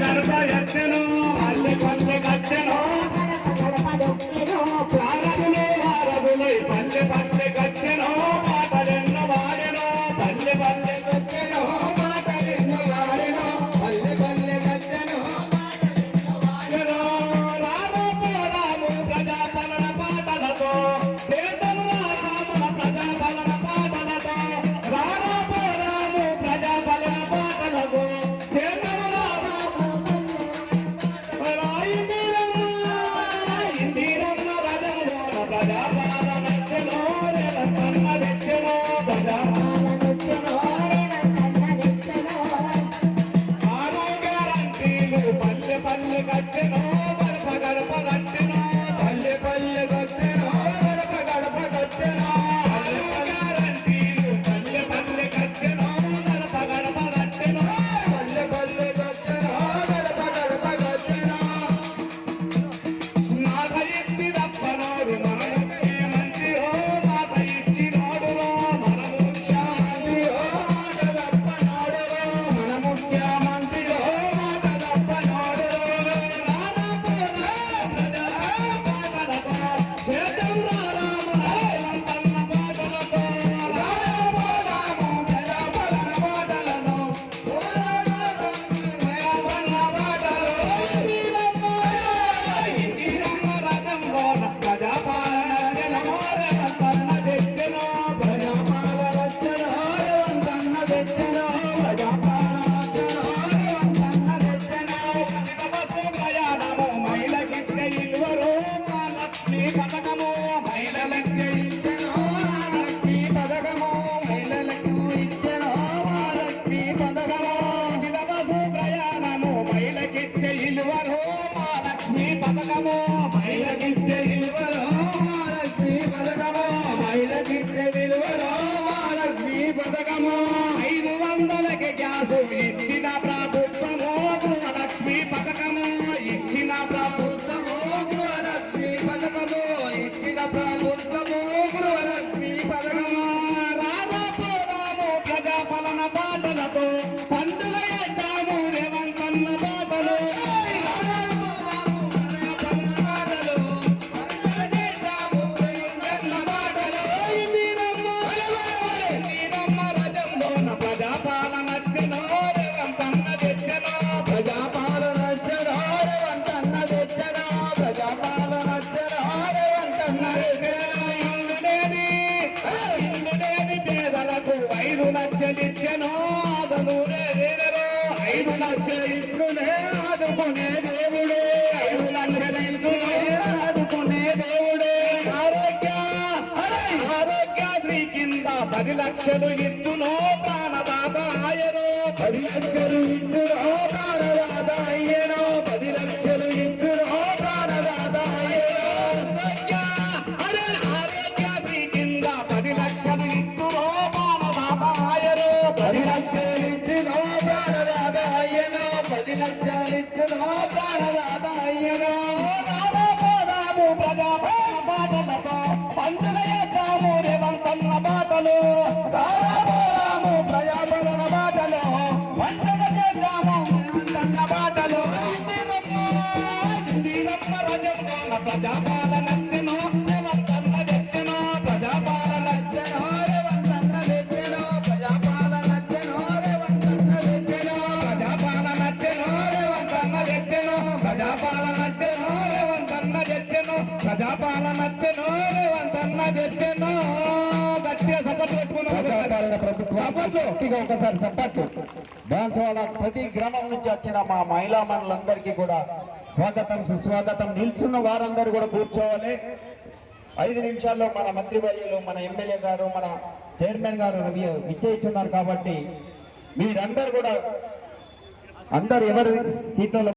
గడప ఎత్తెను పల్లె పల్లె కట్టెను వారగులే వారగులై పల్లె పల్లె కట్టెను మాటలెన్నో వాడెను పల్లె పల్లె కట్టెను మాటలెన్నో వాడెను పల్లె పల్లె కట్టెను వాడెను రామ పోరాము ప్రజాపాలన పాటలతో చేతను రాముల ప్రజాపాలన పాటలతో రామ పోరాము ప్రజాపాలన పాటలతో పల్లె కట్టెను గడప గడప కట్టెను పల్లె పల్లె కట్టెను గడప గడప కట్టెను గ్యారంటీలు పల్లె పల్లె కట్టెను గడప గడప కట్టెను పల్లె పల్లె కట్టెను గడప గడప కట్టెను మాట ఇచ్చి తప్పనోడు మన ముఖ్యమంత్రి మాట ఇచ్చినోడు మన ముఖ్యమంత్రి మాట తప్పనోడు మన ముఖ్యమంత్రి మాట తప్పనోడు పథకము మహిళలకు ఇచ్చెను లక్ష్మీ పథకము మహిళలకు ఇచ్చెను లక్ష్మీ పథకము చిలబసు ప్రయాణము మహిళకిచ్చే ఇలువరు మా లక్ష్మీ పథకము మహిళకిచ్చే ఇలువరు మా లక్ష్మీ పథకము మహిళకిచ్చే విలువరు మా లక్ష్మీ పథకము 500కి గ్యాసు ఇచ్చిన ప్రభుత్వము గృహలక్ష్మీ పథకము ఇచ్చిన ప్రభుత్వము గృహలక్ష్మీ పథకము ఇచ్చిన ప్రభుత్వము గృహలక్ష్మీ పథకము రాజాపోదాము ప్రజాపాలన పాటలతో పండుగ చేద్దాము రేవంతన్న పాటలు లక్షలిచ్చెను ఆదుకునే దేవుడు 5 లక్షలిచ్చునే ఆదుకునే దేవుడే 5 లక్షలిచ్చునే ఆదుకునే దేవుడే ఆరోగ్యశ్రీ కింద 10 లక్షలు ఇచ్చును ప్రాణదాత ఆయను 10 లక్షలు ఇచ్చును ప్రాణదాత అయ్యను 10 లక్షలు ఇచ్చును ప్రాణదాత అయ్యను ఆరోగ్యశ్రీ కింద 10 లక్షలు ఇచ్చును 10 లక్షలిచ్చును ప్రాణదాత అయ్యను 10 లక్షలిచ్చును ప్రాణదాత అయ్యను రాబోదాము ప్రజాపాలన పాటలతో పండుగ చేద్దాము రేవంతన్న పాటలు రాబోదాము ప్రజాపాలన పాటలు పండుగ చేద్దాము రేవంతన్న పాటలు ఇందిరమ్మ రజంలోన ప్రజాపాలన రేవంతన్న తెచ్చెను ప్రజాపాలన ప్రజాపాలనచ్చెను రేవంతన్న తెచ్చెను గట్టిగా సపోర్ట్ పెట్టుకున్నాం ప్రభుత్వం ఒకసారి సపోర్ట్ బాన్స్వాడ ప్రతి గ్రామం నుంచి వచ్చిన మా మహిళా మనులందరికీ కూడా స్వాగతం సుస్వాగతం నిల్చున్న వారందరూ కూడా కూర్చోవాలి 5 నిమిషాల్లో మన మంత్రివర్యులు మన ఎమ్మెల్యే గారు మన చైర్మన్ గారు విచ్చేయిస్తున్నారు కాబట్టి మీరందరూ కూడా అందరు ఎవరు సీట్లలో